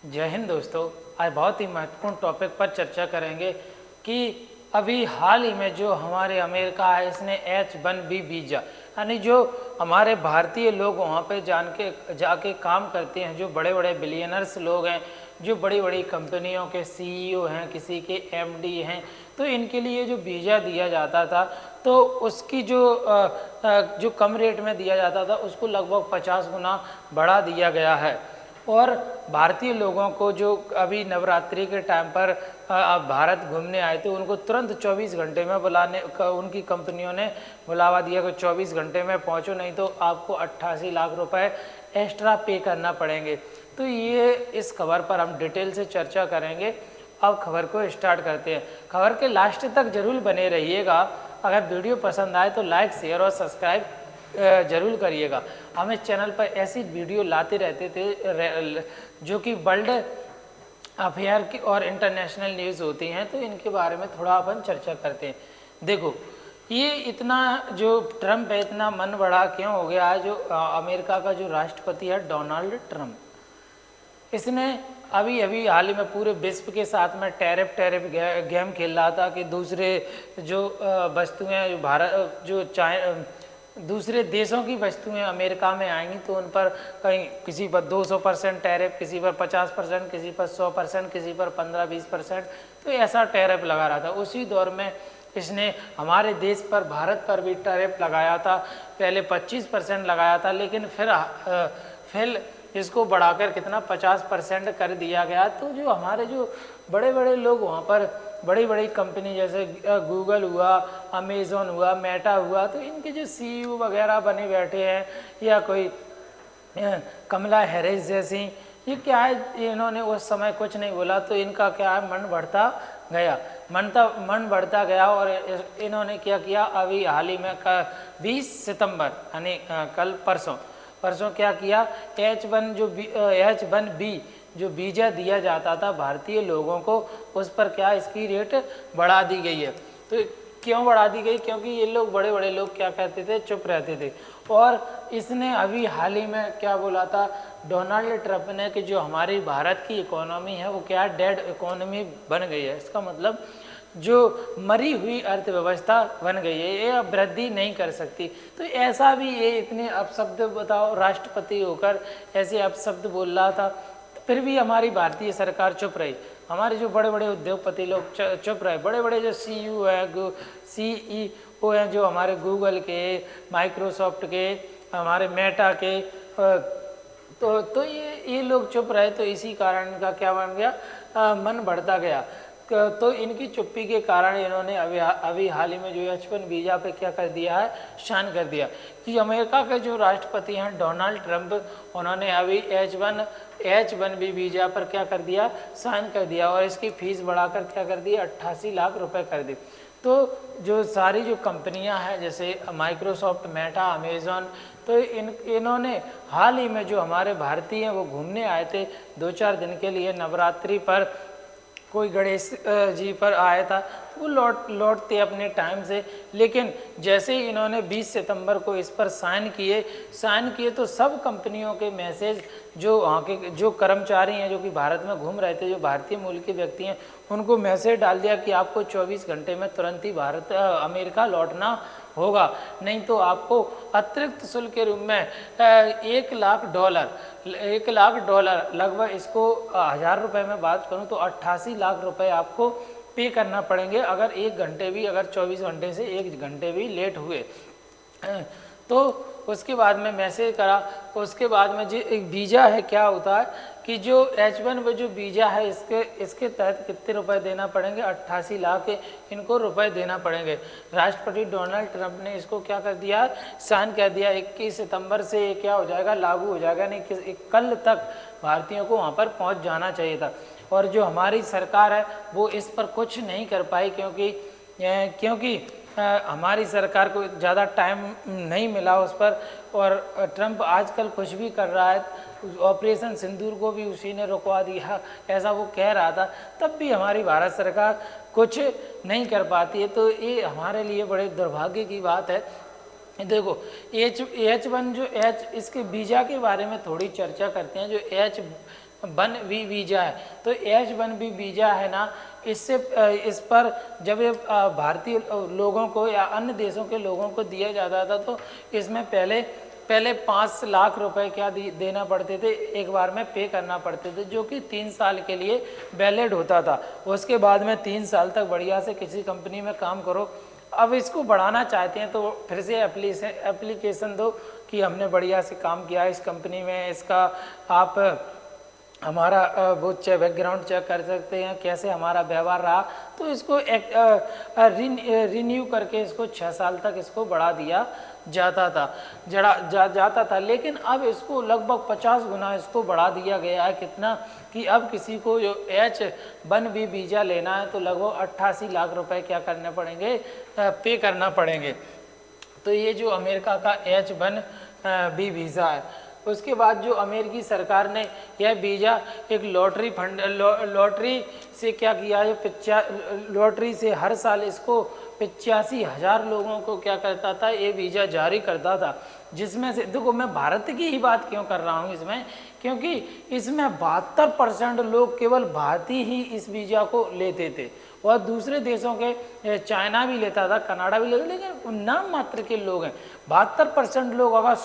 जय हिंद दोस्तों। आज बहुत ही महत्वपूर्ण टॉपिक पर चर्चा करेंगे कि अभी हाल ही में जो हमारे अमेरिका है इसने H1B वीज़ा यानी जो हमारे भारतीय लोग वहाँ पे जाके काम करते हैं, जो बड़े बड़े बिलियनर्स लोग हैं, जो बड़ी बड़ी कंपनियों के सीईओ हैं, किसी के एमडी हैं, तो इनके लिए जो वीज़ा दिया जाता था तो उसकी जो कम रेट में दिया जाता था उसको लगभग 50 गुना बढ़ा दिया गया है। और भारतीय लोगों को जो अभी नवरात्रि के टाइम पर भारत घूमने आए थे उनको तुरंत 24 घंटे में उनकी कंपनियों ने बुलावा दिया कि 24 घंटे में पहुंचो, नहीं तो आपको 88 लाख रुपए एक्स्ट्रा पे करना पड़ेंगे। तो ये इस खबर पर हम डिटेल से चर्चा करेंगे। अब खबर को स्टार्ट करते हैं। खबर के लास्ट तक जरूर बने रहिएगा। अगर वीडियो पसंद आए तो लाइक, शेयर और सब्सक्राइब जरूर करिएगा। हम इस चैनल पर ऐसी वीडियो लाते रहते थे जो कि वर्ल्ड अफेयर की और इंटरनेशनल न्यूज़ होती हैं, तो इनके बारे में थोड़ा अपन चर्चा करते हैं। देखो, ये इतना जो ट्रम्प है इतना मन बड़ा क्यों हो गया है? जो अमेरिका का जो राष्ट्रपति है डोनाल्ड ट्रम्प, इसने अभी अभी हाल ही में पूरे विश्व के साथ में टैरिफ गेम खेल रहा था कि दूसरे जो वस्तुएं जो भारत जो दूसरे देशों की वस्तुएं अमेरिका में आएंगी तो उन पर कहीं किसी पर 200% टैरिफ, किसी पर 50%, किसी पर 100%, किसी पर 15-20%, तो ऐसा टैरिफ लगा रहा था। उसी दौर में इसने हमारे देश पर, भारत पर भी टैरिफ लगाया था। पहले 25% लगाया था, लेकिन फिर इसको बढ़ाकर कितना 50% कर दिया गया। तो जो हमारे जो बड़े बड़े लोग वहाँ पर, बड़ी बड़ी कंपनी जैसे गूगल हुआ, अमेज़न हुआ, मेटा हुआ, तो इनके जो सीईओ वगैरह बने बैठे हैं, या कोई कमला हैरिस जैसी, ये क्या है, इन्होंने उस समय कुछ नहीं बोला तो इनका क्या है, मन बढ़ता गया। और इन्होंने क्या किया, अभी हाल ही में 20 सितंबर यानी कल परसों क्या किया, H1B जो वीज़ा दिया जाता था भारतीय लोगों को, उस पर क्या इसकी रेट बढ़ा दी गई है। तो क्यों बढ़ा दी गई? क्योंकि ये लोग बड़े बड़े लोग क्या कहते थे, चुप रहते थे। और इसने अभी हाल ही में क्या बोला था डोनाल्ड ट्रंप ने कि जो हमारी भारत की इकोनॉमी है वो क्या डेड इकोनॉमी बन गई है। इसका मतलब जो मरी हुई अर्थव्यवस्था बन गई है, ये अब वृद्धि नहीं कर सकती। तो ऐसा भी ये इतने अपशब्द, बताओ, राष्ट्रपति होकर ऐसे अपशब्द बोल रहा था, फिर भी हमारी भारतीय सरकार चुप रही। हमारे जो बड़े बड़े उद्योगपति लोग चुप रहे, बड़े बड़े जो सीईओ हैं जो हमारे गूगल के, माइक्रोसॉफ्ट के, हमारे मेटा के, तो ये लोग चुप रहे। तो इसी कारण का क्या बन गया, मन बढ़ता गया। तो इनकी चुप्पी के कारण इन्होंने अभी हाल ही में जो H1 वीज़ा पे क्या कर दिया है, शान कर दिया कि अमेरिका के जो राष्ट्रपति हैं डोनाल्ड ट्रंप, उन्होंने अभी H1B वीज़ा पर क्या कर दिया, साइन कर दिया। और इसकी फीस बढ़ाकर क्या कर दी, 88 लाख रुपए कर दी। तो जो सारी जो कंपनियां हैं जैसे माइक्रोसॉफ्ट, मेटा, अमेज़न, तो इन्होंने हाल ही में जो हमारे भारतीय हैं वो घूमने आए थे 2-4 दिन के लिए नवरात्रि पर, कोई गणेश जी पर आया था, वो लौटते अपने टाइम से। लेकिन जैसे ही इन्होंने 20 सितंबर को इस पर साइन किए तो सब कंपनियों के मैसेज, जो वहाँ के जो कर्मचारी हैं जो कि भारत में घूम रहे थे, जो भारतीय मूल के व्यक्ति हैं, उनको मैसेज डाल दिया कि आपको 24 घंटे में तुरंत ही अमेरिका लौटना होगा, नहीं तो आपको अतिरिक्त शुल्क के रूप में $1 लाख लगभग, इसको 1000 रुपये में बात करूं तो 88 लाख रुपए आपको पे करना पड़ेंगे अगर 1 घंटे भी, अगर 24 घंटे से 1 घंटे भी लेट हुए। तो उसके बाद में मैसेज करा। उसके बाद में जो एक वीज़ा है, क्या होता है कि जो H1 जो वीज़ा है इसके तहत कितने रुपए देना पड़ेंगे, 88 लाख इनको रुपए देना पड़ेंगे। राष्ट्रपति डोनाल्ड ट्रंप ने इसको क्या कर दिया, साइन कर दिया। 21 सितंबर से ये क्या हो जाएगा, लागू हो जाएगा। नहीं, कल तक भारतीयों को वहाँ पर पहुँच जाना चाहिए था। और जो हमारी सरकार है वो इस पर कुछ नहीं कर पाई, क्योंकि हमारी सरकार को ज़्यादा टाइम नहीं मिला उस पर। और ट्रंप आजकल कुछ भी कर रहा है, ऑपरेशन सिंदूर को भी उसी ने रुकवा दिया, ऐसा वो कह रहा था, तब भी हमारी भारत सरकार कुछ नहीं कर पाती है। तो ये हमारे लिए बड़े दुर्भाग्य की बात है। देखो, H1 इसके वीज़ा के बारे में थोड़ी चर्चा करते हैं। जो 1B वीज़ा है। तो H1B वीज़ा है ना, इससे इस पर जब ये भारतीय लोगों को या अन्य देशों के लोगों को दिया जाता था तो इसमें पहले पहले 5 लाख रुपए क्या देना पड़ते थे, एक बार में पे करना पड़ते थे, जो कि 3 साल के लिए वैलिड होता था। उसके बाद में 3 साल तक बढ़िया से किसी कंपनी में काम करो। अब इसको बढ़ाना चाहते हैं तो फिर से एप्लीकेशन दो कि हमने बढ़िया से काम किया इस कंपनी में, इसका आप हमारा वो बैकग्राउंड चेक कर सकते हैं, कैसे हमारा व्यवहार रहा। तो इसको रिन्यू करके इसको 6 साल तक इसको बढ़ा दिया जाता था। लेकिन अब इसको लगभग 50 गुना इसको बढ़ा दिया गया है। कितना कि अब किसी को जो H1B वीज़ा लेना है तो लगभग 88 लाख रुपए क्या करने पड़ेंगे, पे करना पड़ेंगे। तो ये जो अमेरिका का H1B वीज़ा है। उसके बाद जो अमेरिकी सरकार ने यह वीज़ा एक लॉटरी से क्या किया है, लॉटरी से हर साल इसको 85,000 लोगों को क्या करता था, ये वीज़ा जारी करता था। जिसमें से देखो मैं भारत की ही बात क्यों कर रहा हूँ इसमें, क्योंकि इसमें 72% लोग केवल भारतीय ही इस वीज़ा को लेते थे और दूसरे देशों के चाइना भी लेता था, कनाडा भी लेता, लेकिन नाम मात्र के लोग हैं। 72% लोग, अगर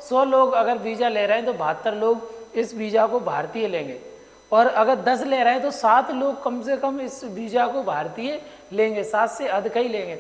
100 लोग अगर वीज़ा ले रहे हैं तो 72 लोग इस वीज़ा को भारतीय लेंगे, और अगर 10 ले रहे हैं तो 7 लोग कम से कम इस वीज़ा को भारतीय लेंगे, 7 से अधिक ही लेंगे।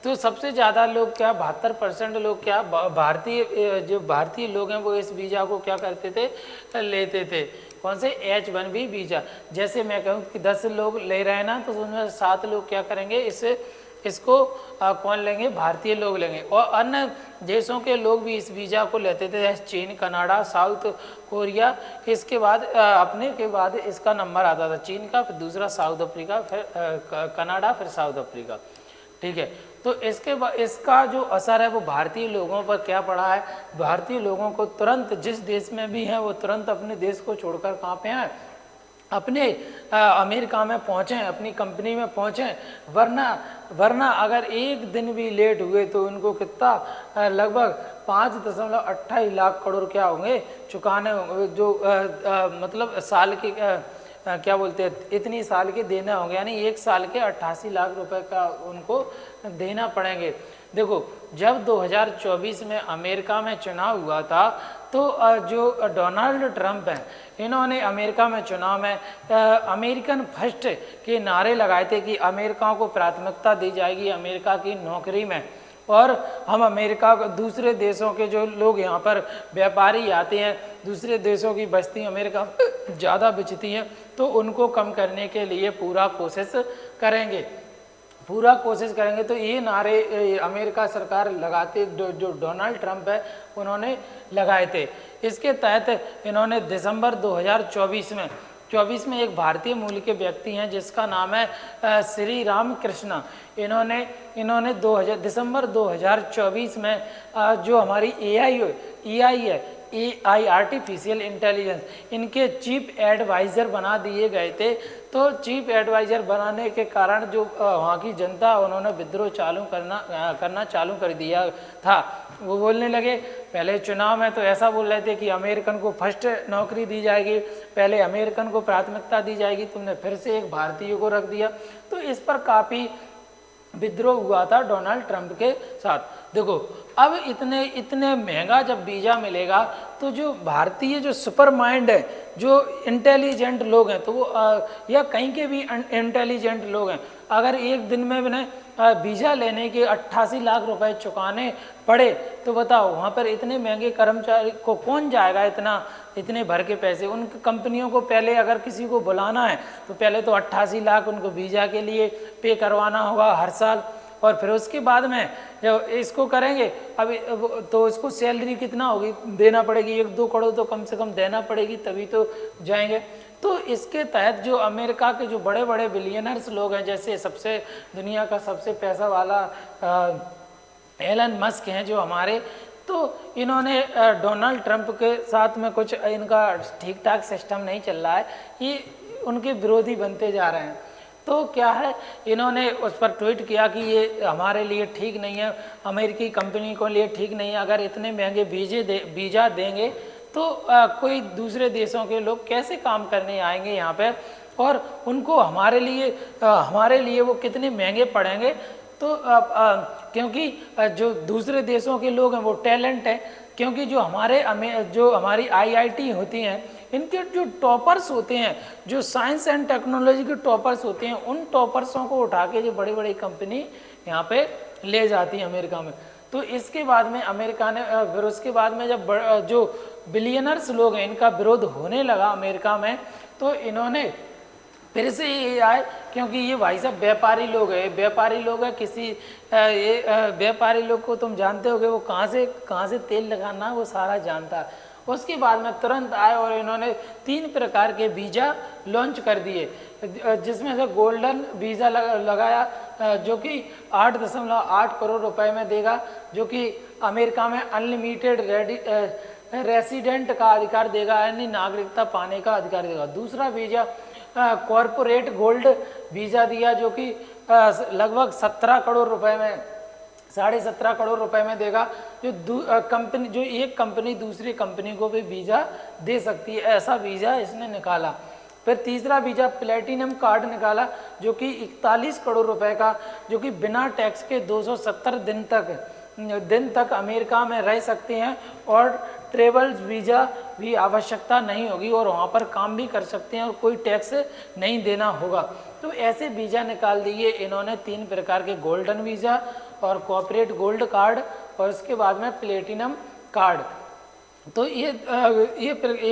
तो सबसे ज़्यादा लोग क्या, 72% लोग क्या भारतीय, जो भारतीय लोग हैं वो इस वीज़ा को क्या करते थे, लेते थे। कौन से H1B वीज़ा। जैसे मैं कहूँ कि 10 लोग ले रहे हैं ना, तो उसमें 7 लोग क्या करेंगे, इसको कौन लेंगे, भारतीय लोग लेंगे। और अन्य देशों के लोग भी इस वीज़ा को लेते थे, जैसे चीन, कनाडा, साउथ कोरिया। इसके बाद अपने के बाद इसका नंबर आता था चीन का, फिर दूसरा साउथ अफ्रीका, फिर कनाडा, फिर साउथ अफ्रीका। ठीक है। तो इसके बाद इसका जो असर है वो भारतीय लोगों पर क्या पड़ा है, भारतीय लोगों को तुरंत जिस देश में भी हैं वो तुरंत अपने देश को छोड़कर कहाँ पे हैं, अपने अमेरिका में पहुँचें, अपनी कंपनी में पहुँचें। वरना अगर एक दिन भी लेट हुए तो उनको कितना, लगभग 5.28 लाख करोड़ क्या होंगे, चुकाने होंगे, जो मतलब साल के क्या बोलते हैं, इतनी साल के देना होंगे, यानी एक साल के 88 लाख रुपए का उनको देना पड़ेंगे। देखो जब 2024 में अमेरिका में चुनाव हुआ था तो जो डोनाल्ड ट्रंप हैं, इन्होंने अमेरिका में चुनाव में अमेरिकन फर्स्ट के नारे लगाए थे कि अमेरिका को प्राथमिकता दी जाएगी अमेरिका की नौकरी में, और हम अमेरिका, दूसरे देशों के जो लोग यहाँ पर व्यापारी आते हैं, दूसरे देशों की बस्ती अमेरिका ज़्यादा बिचती हैं, तो उनको कम करने के लिए पूरा कोशिश करेंगे। तो ये नारे अमेरिका सरकार लगाते, जो डोनाल्ड ट्रंप है उन्होंने लगाए थे। इसके तहत इन्होंने दिसंबर 2024 में एक भारतीय मूल के व्यक्ति हैं जिसका नाम है श्री राम कृष्णा। इन्होंने दिसंबर 2024 में जो हमारी AI आर्टिफिशियल इंटेलिजेंस, इनके चीफ एडवाइज़र बना दिए गए थे। तो चीफ एडवाइज़र बनाने के कारण जो वहाँ की जनता, उन्होंने विद्रोह करना चालू कर दिया था। वो बोलने लगे, पहले चुनाव में तो ऐसा बोल रहे थे कि अमेरिकन को फर्स्ट नौकरी दी जाएगी, पहले अमेरिकन को प्राथमिकता दी जाएगी, तुमने फिर से एक भारतीय को रख दिया। तो इस पर काफ़ी विद्रोह हुआ था डोनाल्ड ट्रंप के साथ। देखो अब इतने महंगा जब वीज़ा मिलेगा तो जो भारतीय जो सुपर माइंड है, जो इंटेलिजेंट लोग हैं, तो वो या कहीं के भी इंटेलिजेंट लोग हैं, अगर एक दिन में वीज़ा लेने के 88 लाख रुपए चुकाने पड़े तो बताओ वहाँ पर इतने महंगे कर्मचारी को कौन जाएगा, इतने भर के पैसे। उन कंपनियों को पहले अगर किसी को बुलाना है तो पहले तो 88 लाख उनको वीज़ा के लिए पे करवाना होगा हर साल, और फिर उसके बाद में जब इसको करेंगे तो इसको सैलरी कितना होगी, देना पड़ेगी, 1-2 करोड़ तो कम से कम देना पड़ेगी, तभी तो जाएंगे। तो इसके तहत जो अमेरिका के जो बड़े बड़े बिलियनर्स लोग हैं, जैसे दुनिया का सबसे पैसा वाला एलन मस्क हैं जो हमारे, तो इन्होंने डोनाल्ड ट्रंप के साथ में कुछ इनका ठीक ठाक सिस्टम नहीं चल रहा है, ये उनके विरोधी बनते जा रहे हैं। तो क्या है, इन्होंने उस पर ट्वीट किया कि ये हमारे लिए ठीक नहीं है, अमेरिकी कंपनी को लिए ठीक नहीं है, अगर इतने महंगे वीज़ा देंगे तो कोई दूसरे देशों के लोग कैसे काम करने आएंगे यहाँ पे, और उनको हमारे लिए वो कितने महंगे पड़ेंगे। तो क्योंकि जो दूसरे देशों के लोग हैं वो टैलेंट है, क्योंकि जो हमारी आईआईटी होती हैं, इनके जो टॉपर्स होते हैं, जो साइंस एंड टेक्नोलॉजी के टॉपर्स होते हैं, उन टॉपर्सों को उठा के जो बड़ी बड़ी कंपनी यहाँ पे ले जाती है अमेरिका में। तो इसके बाद में अमेरिका ने फिर उसके बाद में जब जो बिलियनर्स लोग हैं इनका विरोध होने लगा अमेरिका में, तो इन्होंने फिर से ये आए, क्योंकि ये भाई साहब व्यापारी लोग हैं, ये व्यापारी लोग को तुम जानते होगे, वो कहाँ से तेल लगाना वो सारा जानता है। उसके बाद में तुरंत आए और इन्होंने 3 प्रकार के वीज़ा लॉन्च कर दिए, जिसमें से गोल्डन वीज़ा लगाया जो कि 8.8 करोड़ रुपए में देगा, जो कि अमेरिका में अनलिमिटेड रेसिडेंट का अधिकार देगा, यानी नागरिकता पाने का अधिकार देगा। दूसरा वीज़ा कॉरपोरेट गोल्ड वीज़ा दिया, जो कि लगभग 17 करोड़ रुपए में 17.5 करोड़ रुपए में देगा, जो एक कंपनी दूसरी कंपनी को भी वीज़ा दे सकती है, ऐसा वीज़ा इसने निकाला। फिर तीसरा वीज़ा प्लेटिनम कार्ड निकाला, जो कि 41 करोड़ रुपए का, जो कि बिना टैक्स के 270 दिन तक अमेरिका में रह सकते हैं और ट्रेवल वीज़ा भी आवश्यकता नहीं होगी और वहाँ पर काम भी कर सकते हैं और कोई टैक्स नहीं देना होगा। तो ऐसे वीज़ा निकाल दिए इन्होंने 3 प्रकार के, गोल्डन वीज़ा और कॉर्पोरेट गोल्ड कार्ड और उसके बाद में प्लेटिनम कार्ड। तो ये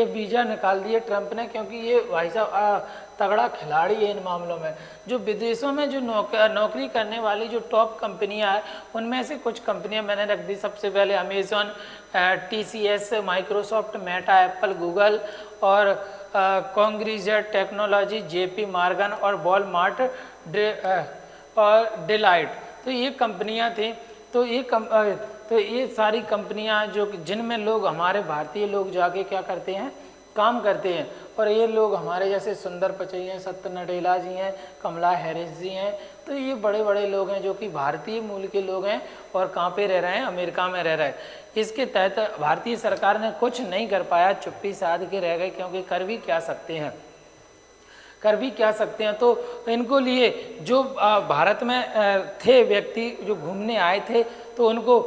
वीज़ा निकाल दिए ट्रंप ने, क्योंकि ये भाई साहब तगड़ा खिलाड़ी है इन मामलों में। जो विदेशों में जो नौकरी करने वाली जो टॉप कंपनियां हैं, उनमें से कुछ कंपनियां मैंने रख दी। सबसे पहले Amazon, TCS, Microsoft, Meta, Apple, Google और कॉन्ग्रीजेट टेक्नोलॉजी, JP मॉर्गन और वॉलमार्ट और डिलाइट। तो ये कंपनियां थी। तो ये सारी कंपनियां जिनमें लोग, हमारे भारतीय लोग जाके क्या करते हैं, काम करते हैं। और ये लोग हमारे जैसे सुंदर पिचई हैं, सत्य नडेला जी हैं, कमला हैरिस जी हैं, तो ये बड़े बड़े लोग हैं जो कि भारतीय मूल के लोग हैं और कहाँ पे रह रहे हैं, अमेरिका में रह रहे हैं। इसके तहत भारतीय सरकार ने कुछ नहीं कर पाया, चुप्पी साध के रह गए, क्योंकि कर भी क्या सकते हैं। तो इनको लिए जो भारत में थे व्यक्ति जो घूमने आए थे, तो उनको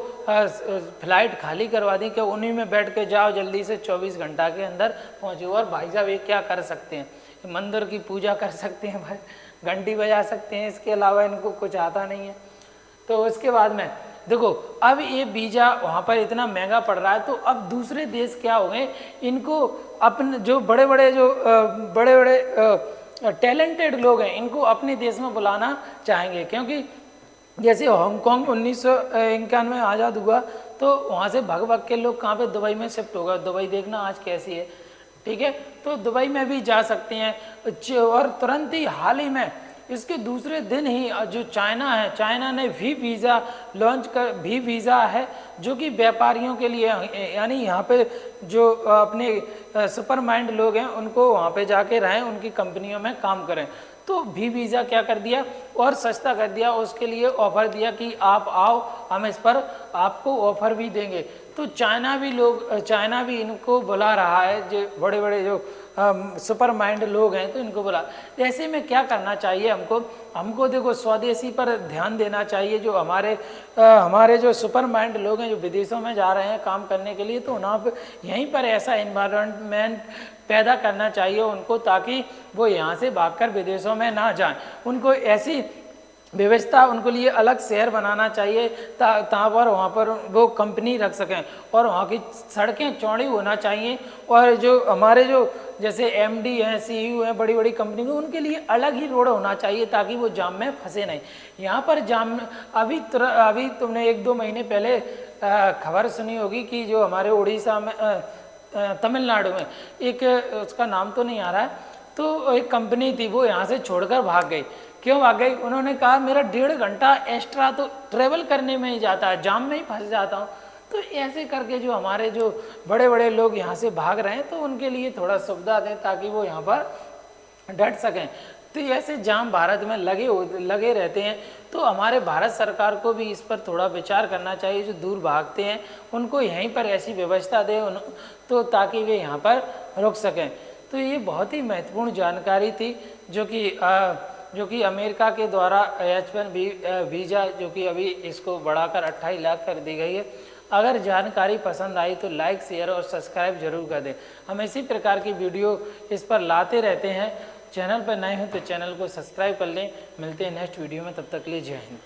फ्लाइट खाली करवा दी कि उन्हीं में बैठ के जाओ, जल्दी से 24 घंटा के अंदर पहुँचे। और भाई साहब ये क्या कर सकते हैं, मंदिर की पूजा कर सकते हैं भाई, घंटी बजा सकते हैं, इसके अलावा इनको कुछ आता नहीं है। तो उसके बाद में देखो, अब ये वीज़ा वहाँ पर इतना महंगा पड़ रहा है, तो अब दूसरे देश क्या हो गए, इनको अपने जो बड़े बड़े टैलेंटेड लोग हैं, इनको अपने देश में बुलाना चाहेंगे। क्योंकि जैसे हांगकांग 1991 में आज़ाद हुआ, तो वहाँ से भग के लोग कहाँ पे, दुबई में शिफ्ट हो गए। दुबई देखना आज कैसी है, ठीक है। तो दुबई में भी जा सकते हैं। और तुरंत ही हाल ही में इसके दूसरे दिन ही जो चाइना है, चाइना ने भी वीज़ा है जो कि व्यापारियों के लिए, यानी यहाँ पे जो अपने सुपर माइंड लोग हैं उनको वहाँ पे जाके रहें, उनकी कंपनियों में काम करें। तो भी वीज़ा क्या कर दिया और सस्ता कर दिया, उसके लिए ऑफ़र दिया कि आप आओ, हम इस पर आपको ऑफ़र भी देंगे। तो चाइना भी इनको बुला रहा है, जो बड़े बड़े जो सुपर माइंड लोग हैं, तो इनको बुला। ऐसे में क्या करना चाहिए हमको देखो, स्वदेशी पर ध्यान देना चाहिए। जो हमारे जो सुपर माइंड लोग हैं जो विदेशों में जा रहे हैं काम करने के लिए, तो यहीं पर ऐसा इन्वायरमेंट पैदा करना चाहिए उनको, ताकि वो यहाँ से भागकर विदेशों में ना जाएं। उनको ऐसी व्यवस्था, उनको लिए अलग शहर बनाना चाहिए वहाँ पर वो कंपनी रख सकें, और वहाँ की सड़कें चौड़ी होना चाहिए। और जो हमारे जैसे MD हैं, CEO हैं, बड़ी बड़ी कंपनी को, उनके लिए अलग ही रोड होना चाहिए, ताकि वो जाम में फंसे नहीं। यहाँ पर जाम अभी तुमने 1-2 महीने पहले खबर सुनी होगी कि जो हमारे उड़ीसा में, तमिलनाडु में एक, उसका नाम तो नहीं आ रहा है, तो एक कंपनी थी, वो यहाँ से छोड़कर भाग गई। क्यों भाग गई? उन्होंने कहा मेरा 1.5 घंटा एक्स्ट्रा तो ट्रेवल करने में ही जाता है, जाम में ही फंस जाता हूँ। तो ऐसे करके जो हमारे जो बड़े बड़े लोग यहाँ से भाग रहे हैं, तो उनके लिए थोड़ा सुविधा दें ताकि वो यहाँ पर डट सकें। तो ये ऐसे जाम भारत में लगे रहते हैं। तो हमारे भारत सरकार को भी इस पर थोड़ा विचार करना चाहिए, जो दूर भागते हैं उनको यहीं पर ऐसी व्यवस्था दे तो ताकि वे यहाँ पर रुक सकें। तो ये बहुत ही महत्वपूर्ण जानकारी थी जो कि अमेरिका के द्वारा H1B वीज़ा जो कि अभी इसको बढ़ाकर 28 लाख कर दी गई है। अगर जानकारी पसंद आई तो लाइक, शेयर और सब्सक्राइब जरूर कर दें। हम इसी प्रकार की वीडियो इस पर लाते रहते हैं। चैनल पर नए हो तो चैनल को सब्सक्राइब कर लें। मिलते हैं नेक्स्ट वीडियो में, तब तक के लिए जय हिंद।